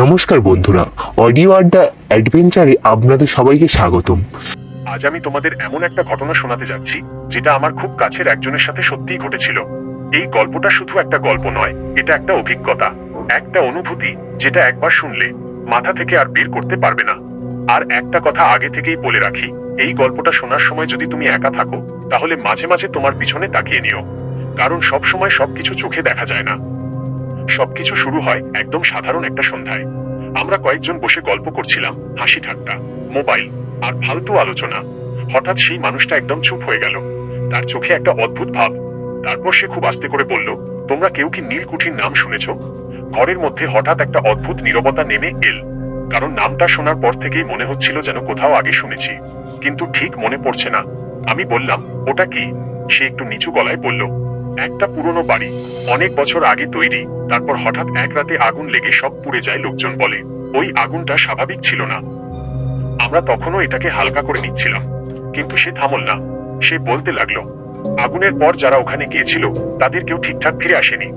নমস্কার বন্ধুরা, অডিও আড্ডা অ্যাডভেঞ্চারে আপনাদের সবাইকে স্বাগতম। আজ আমি তোমাদের এমন একটা ঘটনা শোনাতে যাচ্ছি যেটা আমার খুব কাছের একজনের সাথে সত্যিই ঘটেছিল। এই গল্পটা শুধু একটা গল্প নয়, এটা একটা অভিজ্ঞতা, একটা অনুভূতি যেটা একবার শুনলে মাথা থেকে আর বের করতে পারবে না। আর একটা কথা আগে থেকেই বলে রাখি, এই গল্পটা শোনার সময় যদি তুমি একা থাকো তাহলে মাঝে মাঝে তোমার পিছনে তাকিয়ে নিও, কারণ সব সময় সবকিছু চোখে দেখা যায় না। সবকিছু শুরু হয় একদম সাধারণ একটা সন্ধ্যায়। আমরা কয়েকজন বসে গল্প করছিলাম, হাসি ঠাট্টা, মোবাইল আর ফালতু আলোচনা। হঠাৎ সেই মানুষটা একদম চুপ হয়ে গেল। তার চোখে একটা অদ্ভুত ভাব। তারপর সে খুব আস্তে করে বলল, তোমরা কেউ কি নীলকুঠির নাম শুনেছ? ঘরের মধ্যে হঠাৎ একটা অদ্ভুত নীরবতা নেমে এল, কারণ নামটা শোনার পর থেকেই মনে হচ্ছিল যেন কোথাও আগে শুনেছি, কিন্তু ঠিক মনে পড়ছে না। আমি বললাম, ওটা কি? সে একটু নিচু গলায় বলল, একটা পুরনো বাড়ি, অনেক বছর আগে তৈরি, তারপর হঠাৎ এক রাতে আগুন লেগে সব পুড়ে যায়। লোকজন বলে ওই আগুনটা স্বাভাবিক ছিল না। আমরা তখনও এটাকে হালকা করে নিচ্ছিলাম, কিন্তু সে থামল না। সে বলতে লাগলো, আগুনের পর যারা ওখানে গিয়েছিল তাদের কেউ ঠিকঠাক ফিরে আসেনি।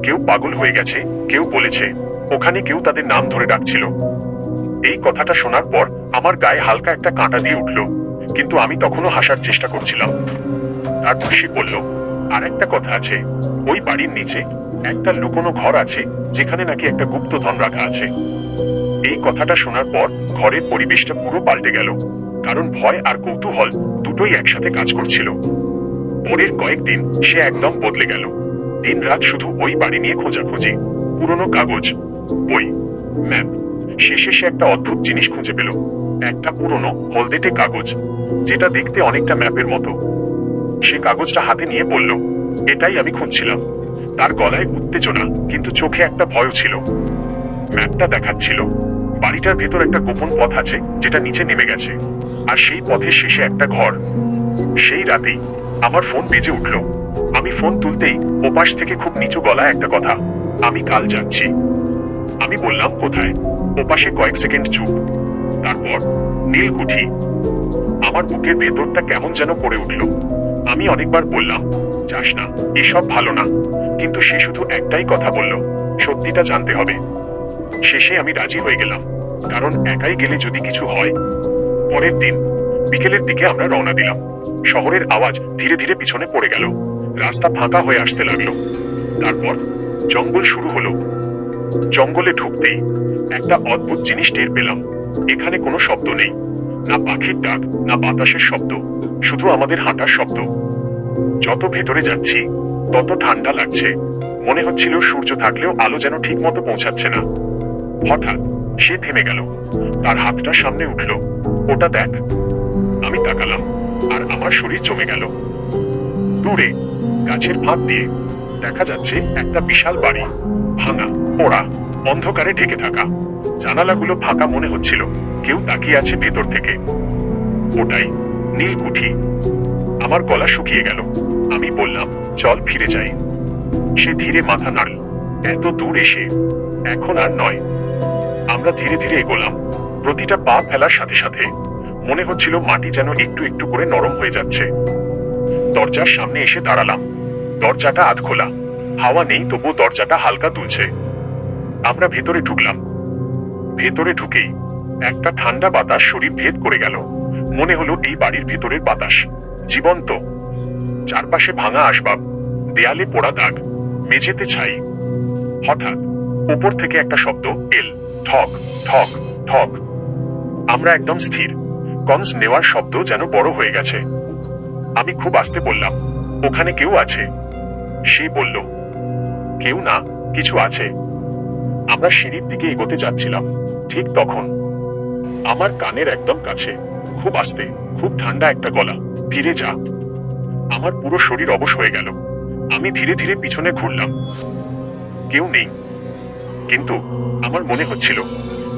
কেউ পাগল হয়ে গেছে, কেউ বলেছে ওখানে কেউ তাদের নাম ধরে ডাকছিল। এই কথাটা শোনার পর আমার গায়ে হালকা একটা কাঁটা দিয়ে উঠল, কিন্তু আমি তখনও হাসার চেষ্টা করছিলাম। তারপর সে বলল, আর একটা কথা আছে, ওই বাড়ির নিচে একটা লুকোনো ঘর আছে যেখানে নাকি একটা গুপ্তধন রাখা আছে। এই কথাটা শোনার পর ঘরের পরিবেশটা পুরো পাল্টে গেল, কারণ ভয় আর কৌতূহল দুটোই একসাথে কাজ করছিল। পরের কয়েকদিন সে একদম বদলে গেল। দিনরাত শুধু ওই বাড়ি নিয়ে খোঁজাখুঁজি, পুরনো কাগজ, বই, ম্যাপ। শেষে সে একটা অদ্ভুত জিনিস খুঁজে পেল, একটা পুরনো হলদেটে কাগজ, যেটা দেখতে অনেকটা ম্যাপের মতো। সে কাগজটা হাতে নিয়ে বলল, এটাই আমি খুঁজছিলাম। তার গলায় উত্তেজনা, কিন্তু চোখে একটা ভয়ও ছিল। ম্যাপটা দেখাচ্ছিল বাড়িটার ভেতর একটা গোপন পথ আছে যেটা নিচে নেমে গেছে, আর সেই পথের শেষে একটা ঘর। সেই রাতেই আমার ফোন বেজে উঠল। আমি ফোন তুলতেই ওপাশ থেকে খুব নিচু গলায় একটা কথা, আমি কাল যাচ্ছি। আমি বললাম, কোথায়? ওপাশে কয়েক সেকেন্ড চুপ, তারপর, নীলকুঠি। আমার বুকের ভেতরটা কেমন যেন করে উঠল। আমি অনেকবার বললাম, যাস না, এসব ভালো না, কিন্তু সে শুধু একটাই কথা বলল, সত্যিটা জানতে হবে। শেষে আমি রাজি হয়ে গেলাম, কারণ একাই গেলে যদি কিছু হয়। পরের দিন বিকেলের দিকে আমরা রওনা দিলাম। শহরের আওয়াজ ধীরে ধীরে পিছনে পড়ে গেল, রাস্তা ফাঁকা হয়ে আসতে লাগলো। তারপর জঙ্গল শুরু হলো। জঙ্গলে ঢুকতেই একটা অদ্ভুত জিনিস টের পেলাম। এখানে কোনো শব্দ নেই, না পাখির ডাক, না বাতাসের শব্দ, শুধু আমাদের হাঁটার শব্দ। যত ভেতরে যাচ্ছি তত ঠান্ডা লাগছে, মনে হচ্ছিল সূর্য থাকলেও আলো যেন ঠিক মতো পৌঁছাচ্ছে না। হঠাৎ সে থেমে গেল, তার হাতটা সামনে উঠল, ওটা দেখ। আমি তাকালাম, আর আমার শরীর জমে গেল। দূরে গাছের ফাঁক দিয়ে দেখা যাচ্ছে একটা বিশাল বাড়ি, ভাঙা, পোড়া, অন্ধকারে ঢেকে থাকা। জানালাগুলো ফাঁকা, মনে হচ্ছিল কেউ তাকিয়ে আছে ভেতর থেকে। ওটাই নীলকুঠি। আমার গলা শুকিয়ে গেল। আমি বললাম, চল ফিরে যাই। সে ধীরে মাথা নাড়ল, এত দূর এসে এখন আর নয়। আমরা ধীরে ধীরে এগোলাম। প্রতিটা পা ফেলার সাথে সাথে মনে হচ্ছিল মাটি যেন একটু একটু করে নরম হয়ে যাচ্ছে। দরজার সামনে এসে দাঁড়ালাম। দরজাটা আধ খোলা, হাওয়া নেই, তবু দরজাটা হালকা দুলছে। আমরা ভেতরে ঢুকলাম। ভেতরে ঢুকেই একটা ঠান্ডা বাতাস শরীর ভেদ করে গেল। মনে হলো এই বাড়ির ভেতরের বাতাস জীবন্ত। চারপাশে ভাঙা আসবাব, দেয়ালে পোড়া দাগ, মেঝেতে ছাই। হঠাৎ উপর থেকে একটা শব্দ এল, ঠক ঠক ঠক। আমরা একদম স্থির, কনস নেওয়ার শব্দ যেন বড় হয়ে গেছে। আমি খুব আস্তে বললাম, ওখানে কেউ আছে? সে বলল, কেউ না, কিছু আছে। আমরা সিঁড়ির দিকে এগোতে যাচ্ছিলাম, ঠিক তখন আমার কানের একদম কাছে খুব আস্তে, খুব ঠান্ডা একটা গলা, ফিরে যা। আমার পুরো শরীর অবশ হয়ে গেল। আমি ধীরে ধীরে পিছনে ঘুরলাম। কেউ নেই, কিন্তু আমার মনে হচ্ছিল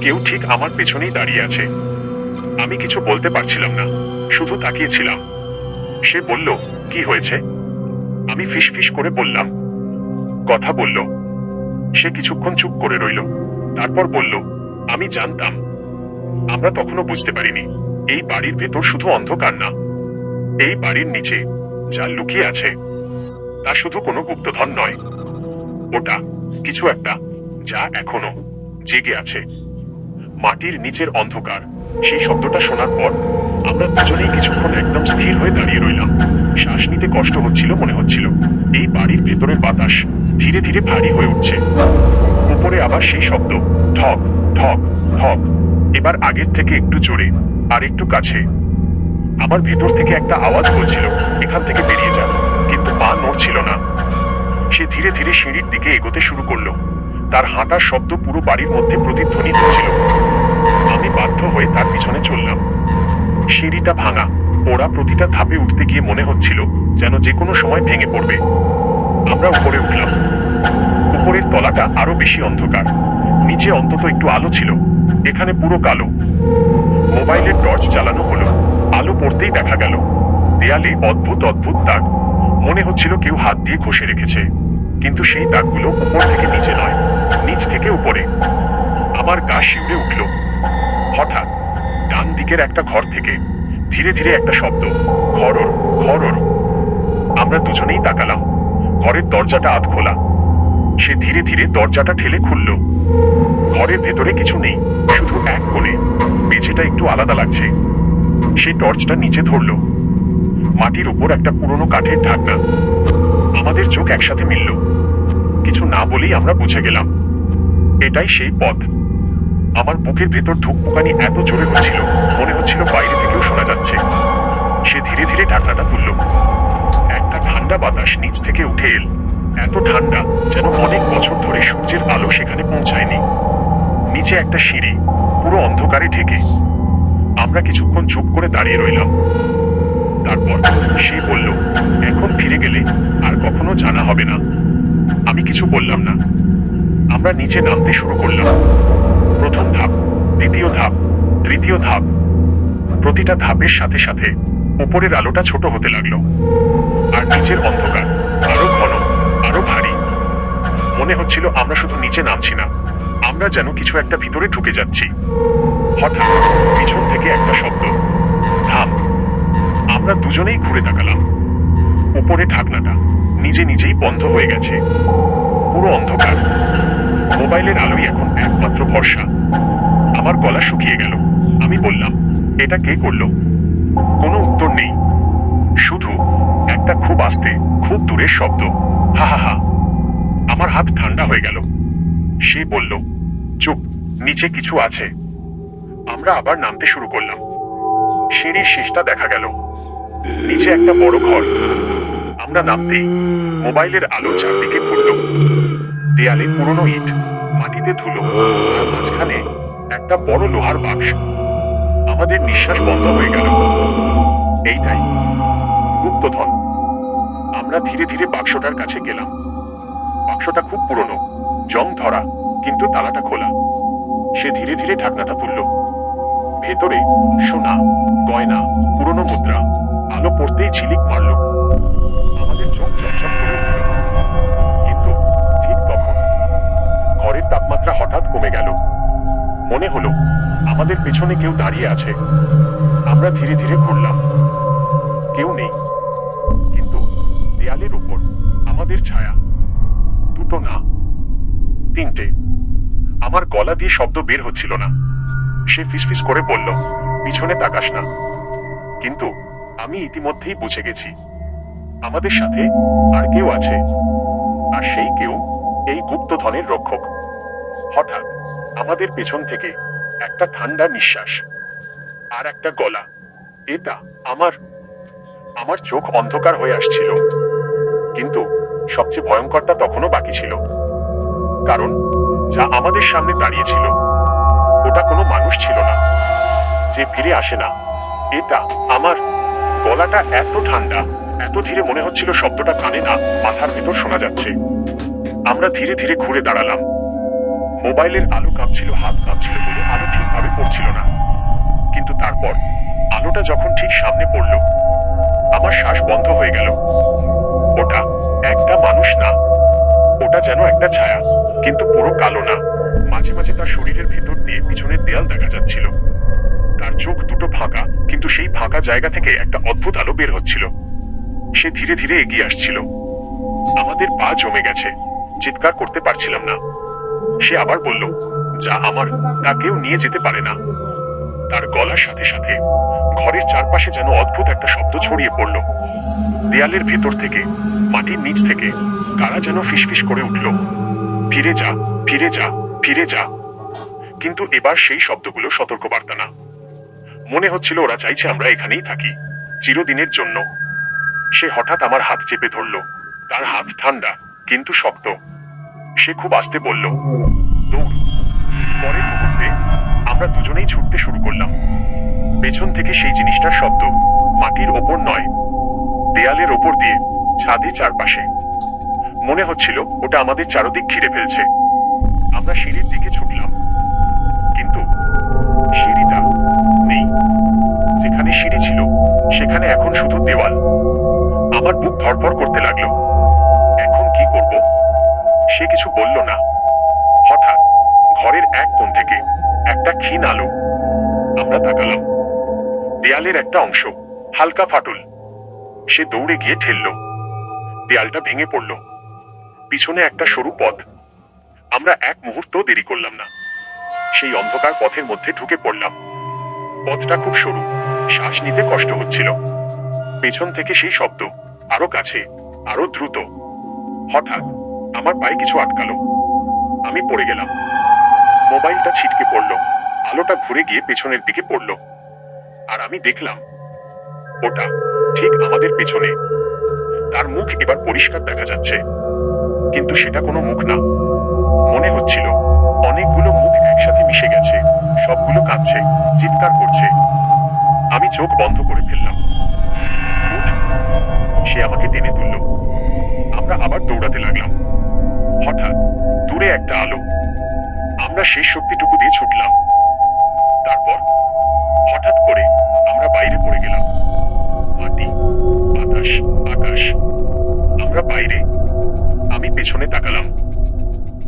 কেউ ঠিক আমার পেছনেই দাঁড়িয়ে আছে। আমি কিছু বলতে পারছিলাম না, শুধু তাকিয়েছিলাম। সে বলল, কি হয়েছে? আমি ফিসফিস করে বললাম, কথা বলল। সে কিছুক্ষণ চুপ করে রইল, তারপর বলল, আমি জানতাম। আমরা তখনও বুঝতে পারিনি এই বাড়ির ভেতর শুধু অন্ধকার না, এই বাড়ির নিচে যা লুকিয়ে আছে তা শুধু কোনো গুপ্তধন নয়। ওটা কিছু একটা যা এখনো জেগে আছে। মাটির নিচের অন্ধকার। সেই শব্দটা শোনার পর আমরা দুজনেই কিছুক্ষণ একদম স্থির হয়ে দাঁড়িয়ে রইলাম। শ্বাস নিতে কষ্ট হচ্ছিল মনে হচ্ছিল। এই বাড়ির ভেতরের বাতাস ধীরে ধীরে ভারী হয়ে উঠছে। উপরে আবার সেই শব্দ, ঠক ঠক ঠক। এবার আগের থেকে একটু জোরে, আর একটু কাছে। আমার ভেতর থেকে একটা আওয়াজ বলছিল, এখান থেকে বেরিয়ে যা, কিন্তু পা নড়ছিল না। সে ধীরে ধীরে সিঁড়ির দিকে এগোতে শুরু করলো। তার হাঁটার শব্দ পুরো বাড়ির মধ্যে প্রতিধ্বনিত হচ্ছিল। আমি বাধ্য হয়ে তার পিছনে চললাম। সিঁড়িটা ভাঙা, ওরা প্রতিটা ধাপে উঠতে গিয়ে মনে হচ্ছিল যেন যে কোনো সময় ভেঙে পড়বে। আমরা উপরে উঠলাম। উপরের তলাটা আরো বেশি অন্ধকার। নিচে অন্তত একটু আলো ছিল, এখানে পুরো কালো। মোবাইলের টর্চ চালানো হলো। আলো পড়তেই দেখা গেল দেয়ালে অদ্ভুত অদ্ভুত দাগ। মনে হচ্ছিল কেউ হাত দিয়ে ঘষে রেখেছে, কিন্তু সেই দাগগুলো উপর থেকে নিচে নয়, নিচ থেকে উপরে। আমার গা শিউরে উঠল। হঠাৎ ডান দিকের একটা ঘর থেকে ধীরে ধীরে একটা শব্দ, খড়র খড়র। আমরা দুজনেই তাকালাম। ঘরের দরজাটা আধ খোলা। সে ধীরে ধীরে দরজাটা ঠেলে খুলল। ঘরের ভেতরে কিছু নেই, শুধু এক কোণে মেঝেটা একটু আলাদা লাগছে। সে টর্চটা নিচে ধরল। মাটির উপর একটা পুরনো কাঠের ঢাকনা। আমাদের চোখ একসাথে মিলল। কিছু না বলেই আমরা বুঝে গেলাম এটাই সেই পথ। আমার বুকের ভেতর ধুকপুকানি এত জোরে হচ্ছিল মনে হচ্ছিল বাইরে থেকেও শোনা যাচ্ছে। সে ধীরে ধীরে ঢাকনাটা তুলল। একটা ঠান্ডা বাতাস নিচ থেকে উঠে এল, এত ঠান্ডা যেন অনেক বছর ধরে সূর্যের আলো সেখানে পৌঁছায়নি। নিচে একটা সিঁড়ি, পুরো অন্ধকারে ঢেকে। আমরা কিছুক্ষণ চুপ করে দাঁড়িয়ে রইলাম। তারপর সে বলল, এখন ফিরে গেলে আর কখনো জানা হবে না। আমি কিছু বললাম না। আমরা নিচে নামতে শুরু করলাম। প্রথম ধাপ, দ্বিতীয় ধাপ, তৃতীয় ধাপ। প্রতিটা ধাপের সাথে সাথে উপরের আলোটা ছোট হতে লাগলো, আর নিচের অন্ধকার আরো ঘন, আরো ভারী। মনে হচ্ছিল আমরা শুধু নিচে নামছি না, আমরা যেন কিছু একটা ভিতরে ঢুকে যাচ্ছি। হঠাৎ পিছন থেকে একটা শব্দ, থাম। আমরা দুজনেই ঘুরে তাকালাম। উপরে ঢাকনাটা নিজে নিজেই বন্ধ হয়ে গেছে। পুরো অন্ধকার। মোবাইলের আলোই এখন একমাত্র ভরসা। আমার গলা শুকিয়ে গেল। আমি বললাম, এটা কে করলো? কোনো উত্তর নেই, শুধু একটা খুব আস্তে, খুব দূরের শব্দ, হা হা হা। আমার হাত ঠান্ডা হয়ে গেল। সে বলল, চুপ, নিচে কিছু আছে। আমরা আবার নামতে শুরু করলাম। সিঁড়ির শেষটা দেখা গেল। নিচে একটা বড় ঘর। আমরা নামতেই মোবাইলের আলো চারদিকে ঘুরল। দেয়ালে পুরনো ইট, মাটিতে ধুলো, আর মাঝখানে একটা বড় লোহার বাক্স। আমাদের নিঃশ্বাস বন্ধ হয়ে গেল। এইটাই গুপ্তধন। আমরা ধীরে ধীরে বাক্সটার কাছে গেলাম। বাক্সটা খুব পুরনো, জং ধরা, কিন্তু তালাটা খোলা। সে ধীরে ধীরে ঢাকনাটা তুলল। ভেতরে সোনা, গয়না, পুরনো মুদ্রা। আলো পড়তেই ঝিলিক মারল। আমাদের চোখ চকচক করে উঠল। কিন্তু ঠিক তখন ঘরের তাপমাত্রা হঠাৎ কমে গেল। মনে হলো আমাদের পেছনে কেউ দাঁড়িয়ে আছে। আমরা ধীরে ধীরে ঘুরলাম। কেউ নেই, কিন্তু দেয়ালের উপর আমাদের ছায়া। দুটো না, তিনটে। আমার গলা দিয়ে শব্দ বের হচ্ছিল না। সে ফিসফিস করে বলল, পিছনে তাকাস না। কিন্তু আমি ইতিমধ্যেই বুঝে গেছি আমাদের সাথে আর কেউ আছে, আর সেই কেউ এই গুপ্তধনের রক্ষক। হঠাৎ আমাদের পেছন থেকে একটা ঠান্ডা নিঃশ্বাস, আর একটা গলা। এটা আমার আমার চোখ অন্ধকার হয়ে আসছিল। কিন্তু সবচেয়ে ভয়ঙ্করটা তখনও বাকি ছিল। কারণ যা আমাদের সামনে দাঁড়িয়ে ছিল ওটা কোনো মানুষ ছিল না, যে ফিরে আসে না। এটা আমার। গলাটা এত ঠান্ডা, এত ধীরে মনে হচ্ছিল শব্দটা কানে না, মাথার ভেতর শোনা যাচ্ছে। আমরা ধীরে ধীরে ঘুরে দাঁড়ালাম। মোবাইলের আলো কাঁপছিল, হাত কাঁপছিল বলে আলো ঠিকভাবে পড়ছিল না। কিন্তু তারপর আলোটা যখন ঠিক সামনে পড়ল, আমার শ্বাস বন্ধ হয়ে গেল। ওটা একটা মানুষ না, ওটা যেন একটা ছায়া, কিন্তু পুরো কালো না। মাঝে মাঝে তার শরীরের ভেতর দিয়ে পিছনের দেয়াল দেখা যাচ্ছিল। তার চোখ দুটো ফাঁকা, কিন্তু সেই ফাঁকা জায়গা থেকে একটা অদ্ভুত আলো বের হচ্ছিল। সে ধীরে ধীরে এগিয়ে আসছিল। আমাদের পা জমে গেছে, চিৎকার করতে পারছিলাম না। সে আবার বলল, যা আমার তা কেউ নিয়ে যেতে পারে না। তার গলার সাথে সাথে ঘরের চারপাশে যেন অদ্ভুত একটা শব্দ ছড়িয়ে পড়ল। দেয়ালের ভেতর থেকে, মাটির নিচ থেকে কারা যেন ফিসফিস করে উঠল, ফিরে যা, ফিরে যা, ফিরে যা। কিন্তু এবার সেই শব্দগুলো সতর্কবার্তা না। মনে হচ্ছিল ওরা চাইছে আমরা এখানেই থাকি, চিরদিনের জন্য। সে হঠাৎ আমার হাত চেপে ধরল। তার হাত ঠান্ডা কিন্তু শক্ত। সে খুব আস্তে বলল, দৌড়। পরের মুহূর্তে আমরা দুজনেই ছুটতে শুরু করলাম। পেছন থেকে সেই জিনিসটার শব্দ, মাটির ওপর নয়, দেয়ালের ওপর দিয়ে, ছাদে চারপাশে। মনে হচ্ছিল ওটা আমাদের চারদিক ঘিরে ফেলছে। আমরা সিঁড়ির দিকে ছুটলাম, কিন্তু সিঁড়িটা নেই। যেখানে সিঁড়ি ছিল সেখানে এখন শুধু দেওয়াল। আমার বুক ধড়ফড় করতে লাগলো। এখন কি করব? সে কিছু বলল না। হঠাৎ ঘরের এক কোণ থেকে একটা ক্ষীণ আলো। আমরা তাকালাম। দেয়ালের একটা অংশ হালকা ফাটল। সে দৌড়ে গিয়ে ঠেলল। দেয়ালটা ভেঙে পড়ল। পিছনে একটা সরু পথ। আমরা এক মুহূর্ত দেরি করলাম না। সেই অন্ধকার পথের মধ্যে ঢুকে পড়লাম। পথটা খুব সরু, শ্বাস নিতে কষ্ট হচ্ছিল। পেছন থেকে সেই শব্দ, আরো কাছে, আরো দ্রুত। হঠাৎ আমার পায়ে কিছু আটকালো। আমি পড়ে গেলাম। মোবাইলটা ছিটকে পড়ল। আলোটা ঘুরে গিয়ে পেছনের দিকে পড়ল। আর আমি দেখলাম ওটা ঠিক আমাদের পেছনে। তার মুখ এবার পরিষ্কার দেখা যাচ্ছে, কিন্তু সেটা কোনো মুখ না। মনে হচ্ছিল অনেকগুলো মুখ একসাথে মিশে গেছে, সবগুলো কাঁদছে, চিৎকার করছে। আমি চোখ বন্ধ করে ফেললাম। উঠ! সে আমাকে টেনে তুলল। আমরা আবার দৌড়াতে লাগলাম। হঠাৎ দূরে একটা আলো। আমরা শেষ শক্তিটুকু দিয়ে ছুটলাম। তারপর হঠাৎ করে আমরা বাইরে পড়ে গেলাম। মাটি, বাতাস, আকাশ। আমরা বাইরে। আমি পেছনে তাকালাম।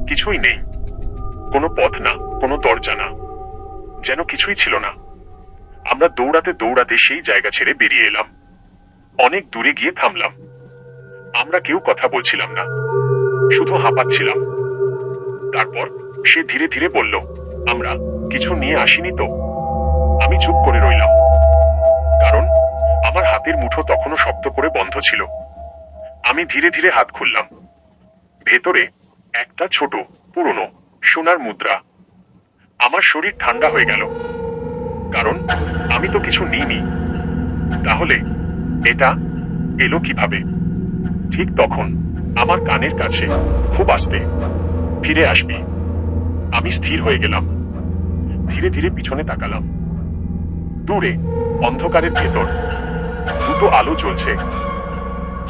কিছুই নেই। কোনো পথ না, কোনো দরজা না, যেন কিছুই ছিল না। আমরা দৌড়াতে দৌড়াতে সেই জায়গা ছেড়ে বেরিয়ে এলাম। অনেক দূরে গিয়ে থামলাম। আমরা কেউ কথা বলছিলাম না, শুধু হাঁপাচ্ছিলাম। তারপর সে ধীরে ধীরে বলল, আমরা কিছু নিয়ে আসিনি তো? আমি চুপ করে রইলাম, কারণ আমার হাতের মুঠো তখনও শক্ত করে বন্ধ ছিল। আমি ধীরে ধীরে হাত খুললাম। ভেতরে একটা ছোট, পুরনো সোনার মুদ্রা। আমার শরীর ঠান্ডা হয়ে গেল, কারণ আমি তো কিছু নিইনি। তাহলে এটা এলো কিভাবে? ঠিক তখন আমার কানের কাছে খুব আস্তে, ফিরে আসবি। আমি স্থির হয়ে গেলাম। ধীরে ধীরে পিছনে তাকালাম। দূরে অন্ধকারের ভেতর দুটো আলো জ্বলছে।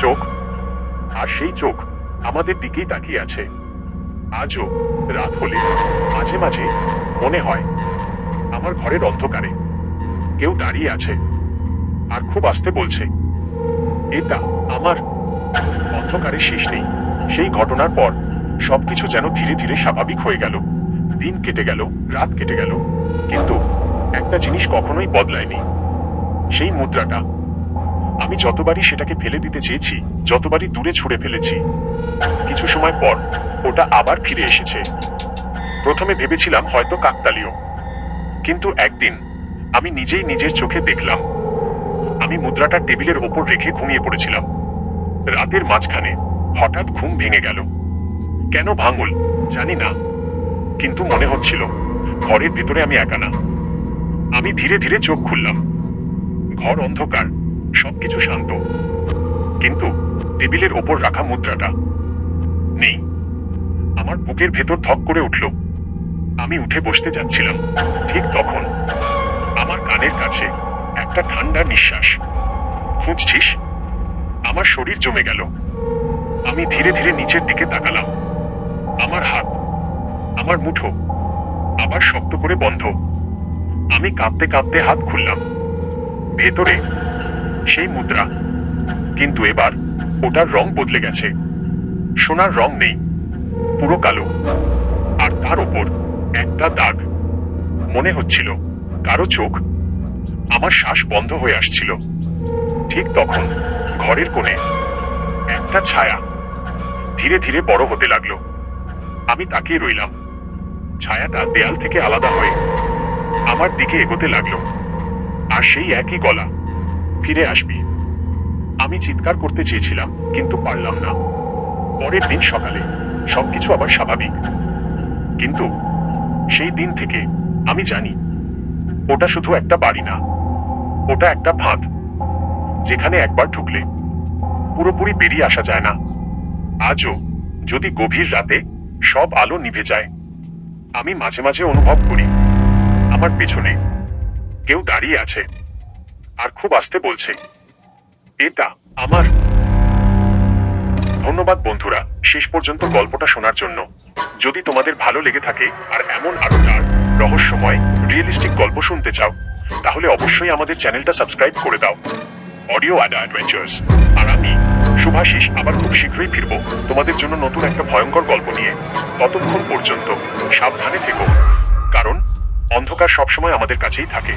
চোখ, আর সেই চোখ আমাদের দিকেই তাকিয়ে আছে। আজও রাত হলে মাঝে মাঝে মনে হয় আমার ঘরের অন্ধকারে কেউ দাঁড়িয়ে আছে আর খুব আস্তে বলছে, এটা আমার। অন্ধকারে শেষ নেই। সেই ঘটনার পর সবকিছু যেন ধীরে ধীরে স্বাভাবিক হয়ে গেল। দিন কেটে গেল, রাত কেটে গেল, কিন্তু একটা জিনিস কখনোই বদলায়নি, সেই মুদ্রাটা। আমি যতবারই সেটাকে ফেলে দিতে চেয়েছি, যতবারই দূরে ছুঁড়ে ফেলেছি, কিছু সময় পর ওটা আবার ফিরে এসেছে। প্রথমে ভেবেছিলাম হয়তো কাকতালীয়, কিন্তু একদিন আমি নিজেই নিজের চোখে দেখলাম। আমি মুদ্রাটা টেবিলের ওপর রেখে ঘুমিয়ে পড়েছিলাম। রাতের মাঝখানে হঠাৎ ঘুম ভেঙে গেল। কেন ভাঙল জানি না, কিন্তু মনে হচ্ছিল ঘরের ভেতরে আমি একা না। আমি ধীরে ধীরে চোখ খুললাম। ঘর অন্ধকার, সবকিছু শান্ত, কিন্তু টেবিলের ওপর রাখা মুদ্রাটা নেই। আমার বুকের ভেতর ধক করে উঠল। আমি উঠে বসতে যাচ্ছিলাম, ঠিক তখন আমার কানের কাছে একটা ঠান্ডা নিঃশ্বাস। খুঁজছিস? আমার শরীর জমে গেল। আমি ধীরে ধীরে নিচের দিকে তাকালাম। আমার হাত, আমার মুঠো আবার শক্ত করে বন্ধ। আমি কাঁপতে কাঁপতে হাত খুললাম। ভেতরে সেই মুদ্রা, কিন্তু এবার ওটার রং বদলে গেছে। সোনার রং নেই, পুরো কালো। আর তার ওপর একটা দাগ। মনে হচ্ছিল কারো চোখ। আমার শ্বাস বন্ধ হয়ে আসছিল। ঠিক তখন ঘরের কোণে একটা ছায়া ধীরে ধীরে বড় হতে লাগলো। আমি তাকিয়ে রইলাম। ছায়াটা দেয়াল থেকে আলাদা হয়ে আমার দিকে এগোতে লাগলো। আর সেই একই গলা, ফিরে আসবি। আমি চিৎকার করতে চেয়েছিলাম, কিন্তু পারলাম না। পরের দিন সকালে সবকিছু আবার স্বাভাবিক। কিন্তু সেই দিন থেকে আমি জানি, ওটা শুধু একটা বাড়ি না, ওটা একটা ফাঁদ, যেখানে একবার ঢুকলে পুরোপুরি বেরিয়ে আসা যায় না। আজও যদি গভীর রাতে সব আলো নিভে যায়, আমি মাঝে মাঝে অনুভব করি আমার পেছনে কেউ দাঁড়িয়ে আছে আর খুব আস্তে বলছে, এটা আমার। ধন্যবাদ বন্ধুরা, শেষ পর্যন্ত গল্পটা শোনার জন্য। যদি তোমাদের ভালো লেগে থাকে আর এমন আরো ডার্ক, রহস্যময়, রিয়েলিস্টিক গল্প শুনতে চাও, তাহলে অবশ্যই আমাদের চ্যানেলটা সাবস্ক্রাইব করে দাও। অডিও অ্যাডভেঞ্চার্স আর আমি শুভাশিস আবার খুব শীঘ্রই ফিরবো তোমাদের জন্য নতুন একটা ভয়ঙ্কর গল্প নিয়ে। ততক্ষণ পর্যন্ত সাবধানে থেকো, কারণ অন্ধকার সবসময় আমাদের কাছেই থাকে।